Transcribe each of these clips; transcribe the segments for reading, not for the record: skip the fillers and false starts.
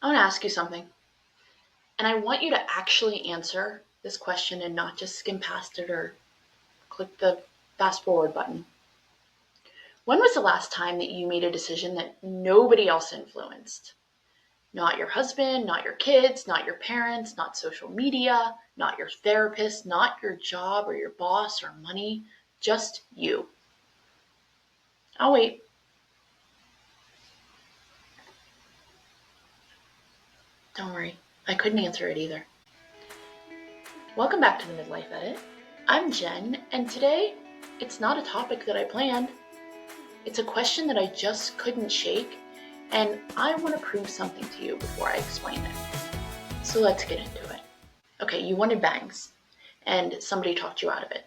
I want to ask you something. And I want you to actually answer this question and not just skim past it or click the fast forward button. When was the last time that you made a decision that nobody else influenced? Not your husband, not your kids, not your parents, not social media, not your therapist, not your job or your boss or money, just you. I'll wait. Don't worry, I couldn't answer it either. Welcome back to the Midlife Edit. I'm Jen, and today it's not a topic that I planned. It's a question that I just couldn't shake, and I want to prove something to you before I explain it. So let's get into it. Okay, you wanted bangs, and somebody talked you out of it.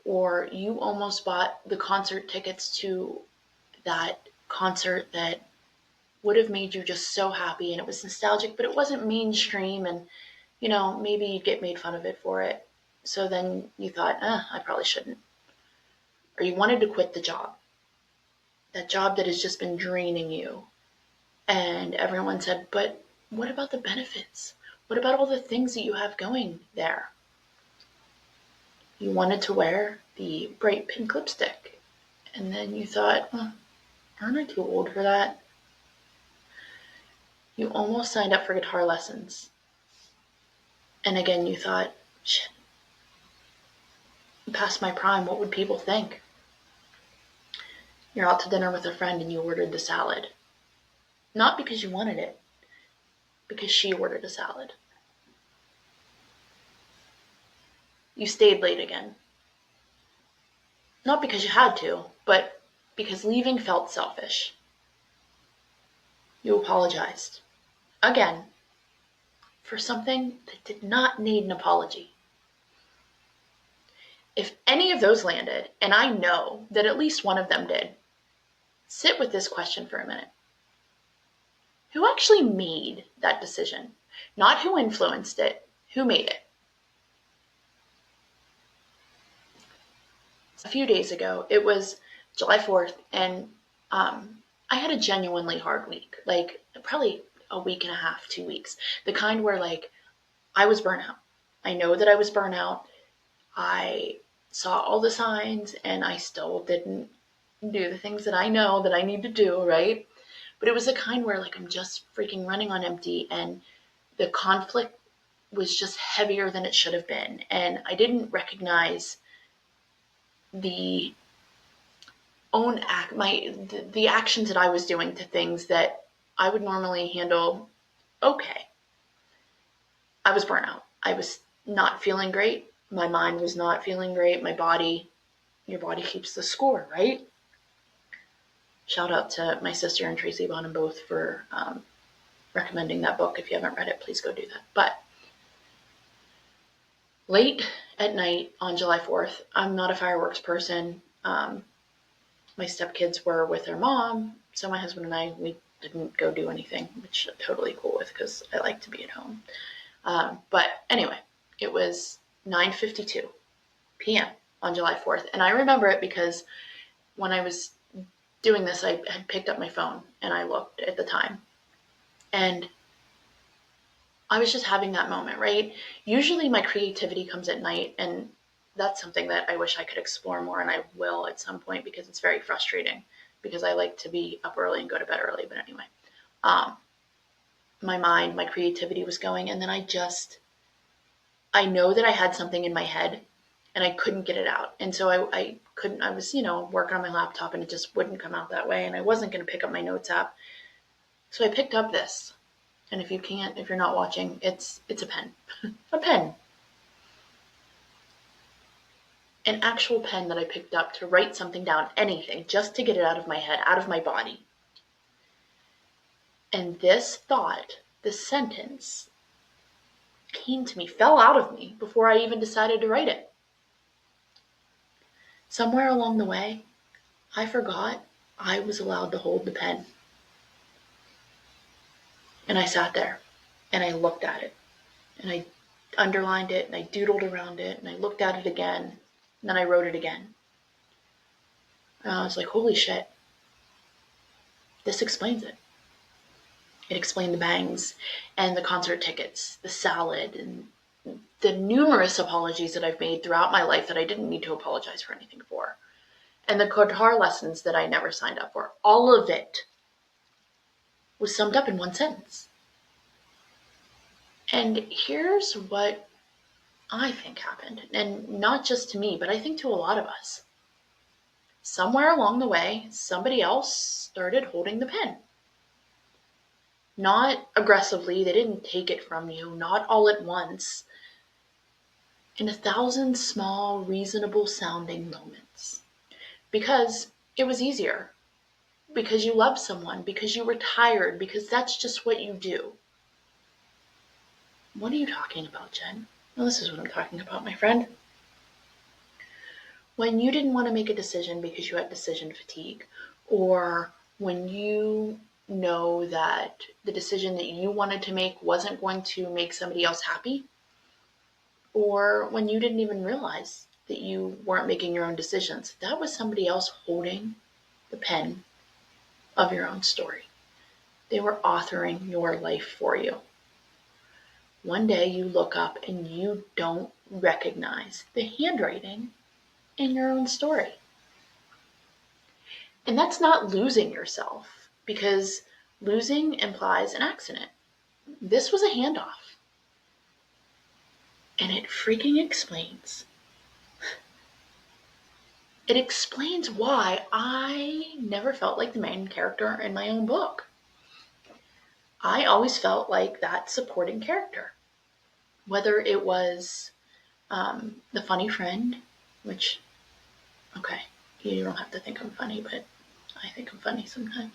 Or you almost bought the concert tickets to that concert that would have made you just so happy, and it was nostalgic, but it wasn't mainstream, and maybe you'd get made fun of it for it. So then you thought, I probably shouldn't. Or you wanted to quit the job. That job that has just been draining you. And everyone said, but what about the benefits? What about all the things that you have going there? You wanted to wear the bright pink lipstick. And then you thought, aren't I too old for that? You almost signed up for guitar lessons. And again, you thought, shit, past my prime, what would people think? You're out to dinner with a friend and you ordered the salad. Not because you wanted it, because she ordered a salad. You stayed late again. Not because you had to, but because leaving felt selfish. You apologized. Again, for something that did not need an apology. If any of those landed, and I know that at least one of them did, sit with this question for a minute. Who actually made that decision? Not who influenced it, who made it? A few days ago, it was July 4th, and I had a genuinely hard week, like probably a week and a half, 2 weeks. The kind where I was burnt out. I know that I was burnt out. I saw all the signs and I still didn't do the things that I know that I need to do, right? But it was the kind where I'm just freaking running on empty, and the conflict was just heavier than it should have been. And I didn't recognize the the actions that I was doing to things that I would normally handle okay. I was burnt out. I was not feeling great. My mind was not feeling great. My body, your body keeps the score, right? Shout out to my sister and Tracy Bonham both for recommending that book. If you haven't read it, please go do that. But late at night on July 4th, I'm not a fireworks person. My stepkids were with their mom, so my husband and I, we didn't go do anything, which I'm totally cool with because I like to be at home. But anyway, it was 9:52 p.m. on July 4th. And I remember it because when I was doing this, I had picked up my phone and I looked at the time. And I was just having that moment, right? Usually my creativity comes at night, and that's something that I wish I could explore more, and I will at some point because it's very frustrating because I like to be up early and go to bed early. But anyway, my mind, my creativity was going, and then I know that I had something in my head and I couldn't get it out. And so I couldn't, I was, working on my laptop and it just wouldn't come out that way. And I wasn't going to pick up my notes app. So I picked up this. And if you're not watching, it's a pen, a pen, an actual pen that I picked up to write something down, anything, just to get it out of my head, out of my body. And this thought, this sentence came to me, fell out of me before I even decided to write it. Somewhere along the way, I forgot I was allowed to hold the pen. And I sat there and I looked at it and I underlined it and I doodled around it and I looked at it again and then I wrote it again. And I was like, holy shit, this explains it. It explained the bangs and the concert tickets, the salad, and the numerous apologies that I've made throughout my life that I didn't need to apologize for anything for, and the guitar lessons that I never signed up for. All of it was summed up in one sentence. And here's what I think happened, and not just to me, but I think to a lot of us. Somewhere along the way, somebody else started holding the pen. Not aggressively, they didn't take it from you, not all at once, in 1,000 small, reasonable sounding moments. Because it was easier. Because you loved someone. Because you were tired. Because that's just what you do. What are you talking about, Jen? Well, this is what I'm talking about, my friend. When you didn't want to make a decision because you had decision fatigue, or when you know that the decision that you wanted to make wasn't going to make somebody else happy, or when you didn't even realize that you weren't making your own decisions, that was somebody else holding the pen of your own story. They were authoring your life for you. One day you look up and you don't recognize the handwriting in your own story. And that's not losing yourself, because losing implies an accident. This was a handoff. And it freaking explains. It explains why I never felt like the main character in my own book. I always felt like that supporting character. Whether it was the funny friend, which, okay, you don't have to think I'm funny, but I think I'm funny sometimes.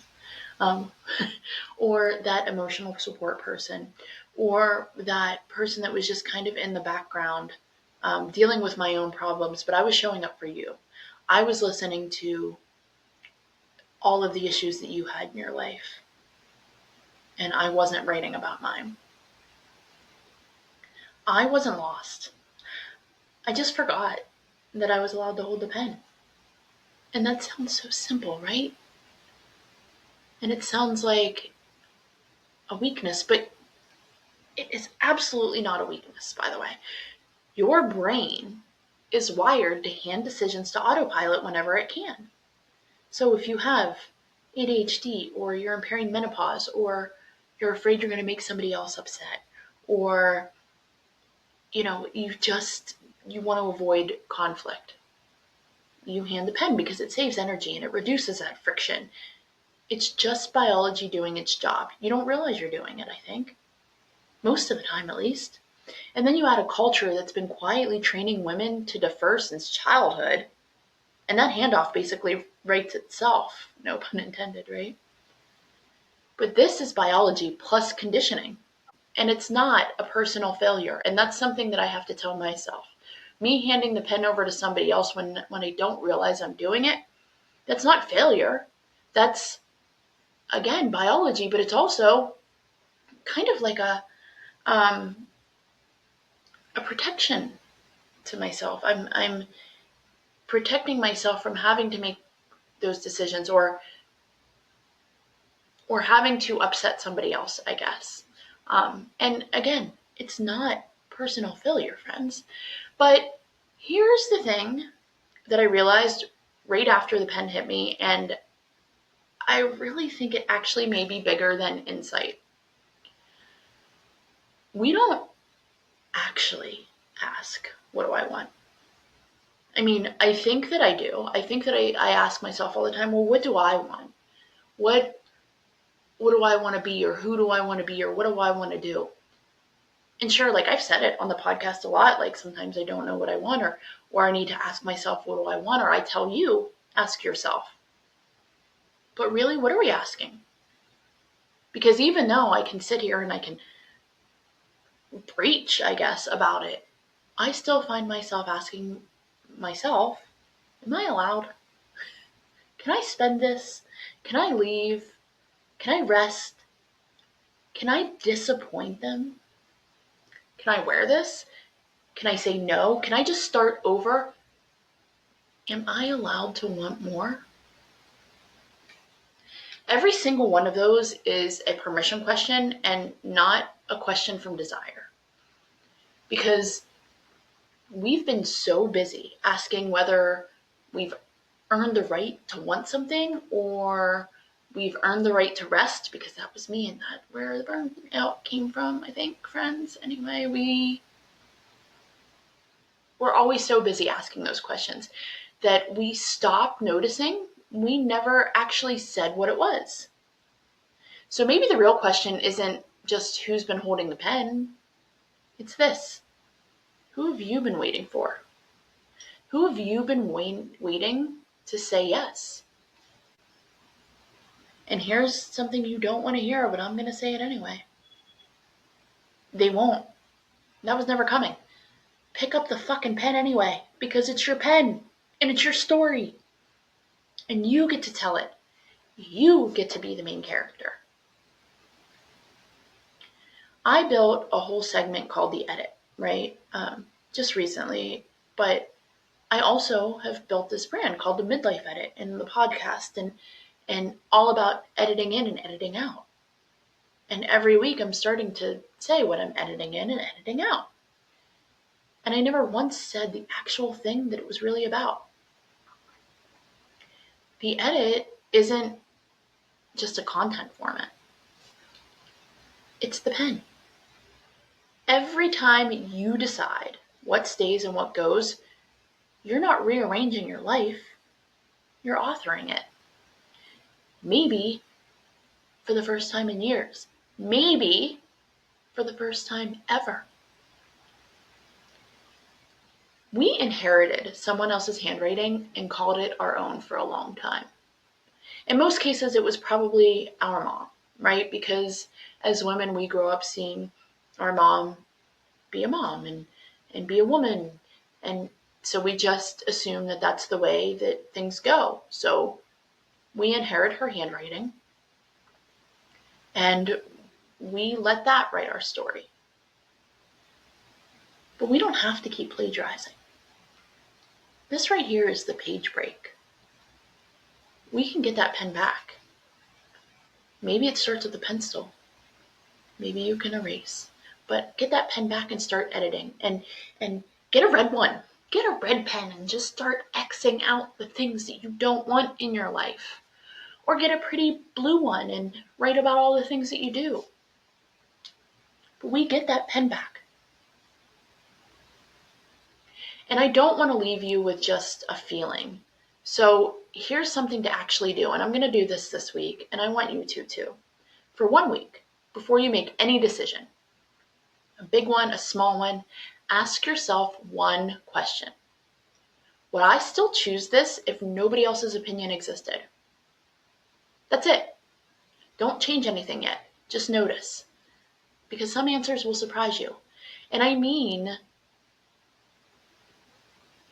Or that emotional support person, or that person that was just kind of in the background, dealing with my own problems, but I was showing up for you. I was listening to all of the issues that you had in your life, and I wasn't writing about mine. I wasn't lost. I just forgot that I was allowed to hold the pen. And that sounds so simple, right? And it sounds like a weakness, but it is absolutely not a weakness, by the way. Your brain is wired to hand decisions to autopilot whenever it can. So if you have ADHD, or you're in perimenopause, or you're afraid you're going to make somebody else upset, or you want to avoid conflict, you hand the pen because it saves energy and it reduces that friction. It's just biology doing its job. You don't realize you're doing it, I think. Most of the time, at least. And then you add a culture that's been quietly training women to defer since childhood, and that handoff basically writes itself. No pun intended, right? But this is biology plus conditioning. And it's not a personal failure. And that's something that I have to tell myself. Me handing the pen over to somebody else when I don't realize I'm doing it, that's not failure. That's, again, biology, but it's also kind of like a protection to myself. I'm protecting myself from having to make those decisions, or having to upset somebody else, I guess. And again, it's not personal failure, friends. But here's the thing that I realized right after the pen hit me, and I really think it actually may be bigger than insight. We don't actually ask, what do I want? I mean, I think that I do. I think that I ask myself all the time, well, what do I want? What do I want to be, or who do I want to be, or what do I want to do? And sure, like I've said it on the podcast a lot, like sometimes I don't know what I want, or I need to ask myself, what do I want? Or I tell you, ask yourself. But really, what are we asking? Because even though I can sit here and I can preach, I guess, about it, I still find myself asking myself, am I allowed? Can I spend this? Can I leave? Can I rest? Can I disappoint them? Can I wear this? Can I say no? Can I just start over? Am I allowed to want more? Every single one of those is a permission question and not a question from desire. Because we've been so busy asking whether we've earned the right to want something or we've earned the right to rest, because that was me and that where the burnout came from, I think, friends. Anyway, we're always so busy asking those questions that we stopped noticing we never actually said what it was. So maybe the real question isn't just who's been holding the pen. It's this: who have you been waiting for? Who have you been waiting to say yes? And here's something you don't want to hear, but I'm going to say it anyway. They won't. That was never coming. Pick up the fucking pen anyway, because it's your pen and it's your story. And you get to tell it. You get to be the main character. I built a whole segment called The Edit, right? Just recently, but I also have built this brand called the Midlife Edit and the podcast and all about editing in and editing out. And every week I'm starting to say what I'm editing in and editing out. And I never once said the actual thing that it was really about. The edit isn't just a content format. It's the pen. Every time you decide what stays and what goes, you're not rearranging your life, you're authoring it. Maybe for the first time in years. Maybe for the first time ever. We inherited someone else's handwriting and called it our own for a long time. In most cases, it was probably our mom, right? Because as women, we grow up seeing our mom be a mom and be a woman. And so we just assume that that's the way that things go. So we inherit her handwriting and we let that write our story. But we don't have to keep plagiarizing. This right here is the page break. We can get that pen back. Maybe it starts with a pencil. Maybe you can erase. But get that pen back and start editing. And get a red one. Get a red pen and just start Xing out the things that you don't want in your life. Or get a pretty blue one and write about all the things that you do. But we get that pen back. And I don't want to leave you with just a feeling. So here's something to actually do. And I'm going to do this week. And I want you to too. For 1 week, before you make any decision, a big one, a small one, ask yourself one question. Would I still choose this if nobody else's opinion existed? That's it. Don't change anything yet. Just notice. Because some answers will surprise you. And I mean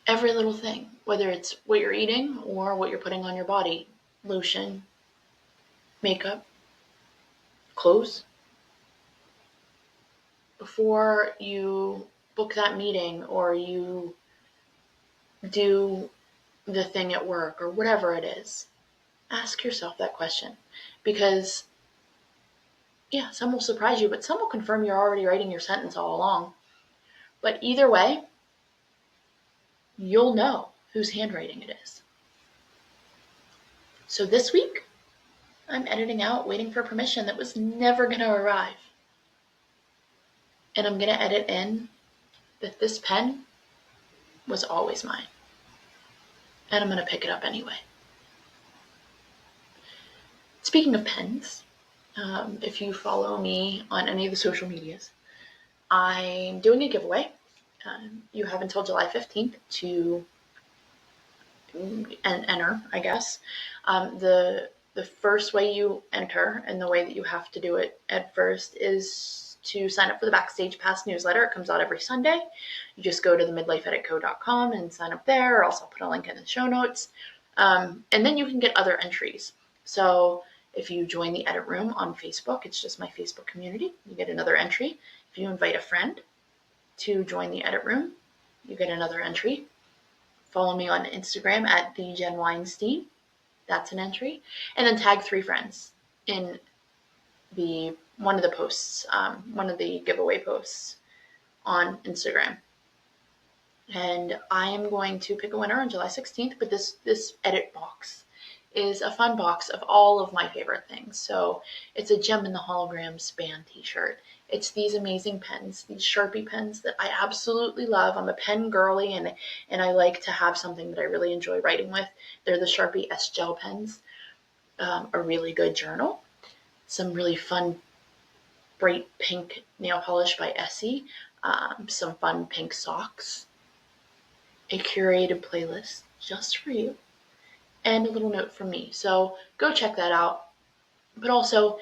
every little thing, whether it's what you're eating or what you're putting on your body. Lotion, makeup, clothes. Before you book that meeting or you do the thing at work or whatever it is, ask yourself that question. Because, yeah, some will surprise you, but some will confirm you're already writing your sentence all along. But either way, you'll know whose handwriting it is. So this week, I'm editing out Waiting for Permission that was never going to arrive. And I'm going to edit in that this pen was always mine. And I'm going to pick it up anyway. Speaking of pens, if you follow me on any of the social medias, I'm doing a giveaway. You have until July 15th to enter, I guess. The first way you enter and the way that you have to do it at first is to sign up for the Backstage Pass newsletter. It comes out every Sunday. You just go to the midlifeeditco.com and sign up there. Or else I'll put a link in the show notes. And then you can get other entries. So if you join the edit room on Facebook, it's just my Facebook community, you get another entry. If you invite a friend to join the edit room, you get another entry. Follow me on Instagram at @thejenweinstein. That's an entry. And then tag 3 friends in one of the posts, one of the giveaway posts on Instagram. And I am going to pick a winner on July 16th, but this edit box is a fun box of all of my favorite things. So it's a Gem in the Holograms band t-shirt. It's these amazing pens, these Sharpie pens that I absolutely love. I'm a pen girly, and I like to have something that I really enjoy writing with. They're the Sharpie S Gel pens, a really good journal, some really fun bright pink nail polish by Essie, some fun pink socks, a curated playlist just for you, and a little note from me. So go check that out. But also,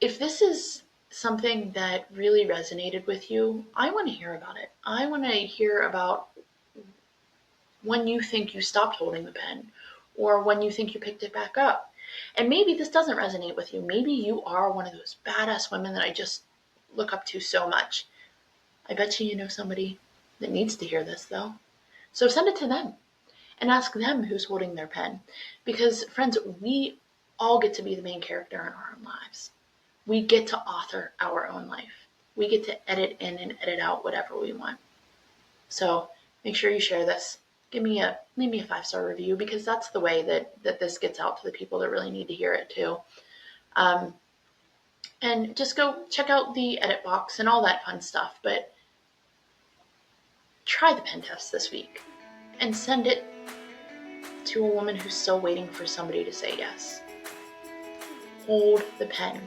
if this is something that really resonated with you, I want to hear about it. I want to hear about when you think you stopped holding the pen, or when you think you picked it back up. And maybe this doesn't resonate with you. Maybe you are one of those badass women that I just look up to so much. I bet you know somebody that needs to hear this, though. So send it to them and ask them who's holding their pen. Because, friends, we all get to be the main character in our own lives. We get to author our own life. We get to edit in and edit out whatever we want. So make sure you share this. Leave me a 5-star review, because that's the way that this gets out to the people that really need to hear it too. And just go check out the edit box and all that fun stuff. But try the pen test this week and send it to a woman who's still waiting for somebody to say yes. Hold the pen.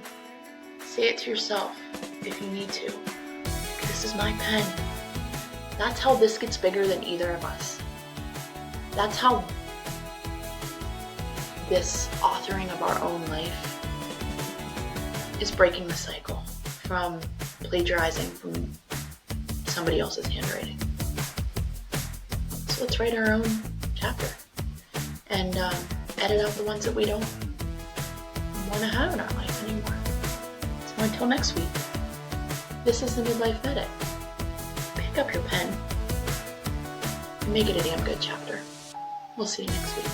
Say it to yourself if you need to. This is my pen. That's how this gets bigger than either of us. That's how this authoring of our own life is breaking the cycle from plagiarizing from somebody else's handwriting. So let's write our own chapter and edit out the ones that we don't want to have in our life anymore. So until next week, this is the Midlife Edit. Pick up your pen and make it a damn good chapter. We'll see you next week.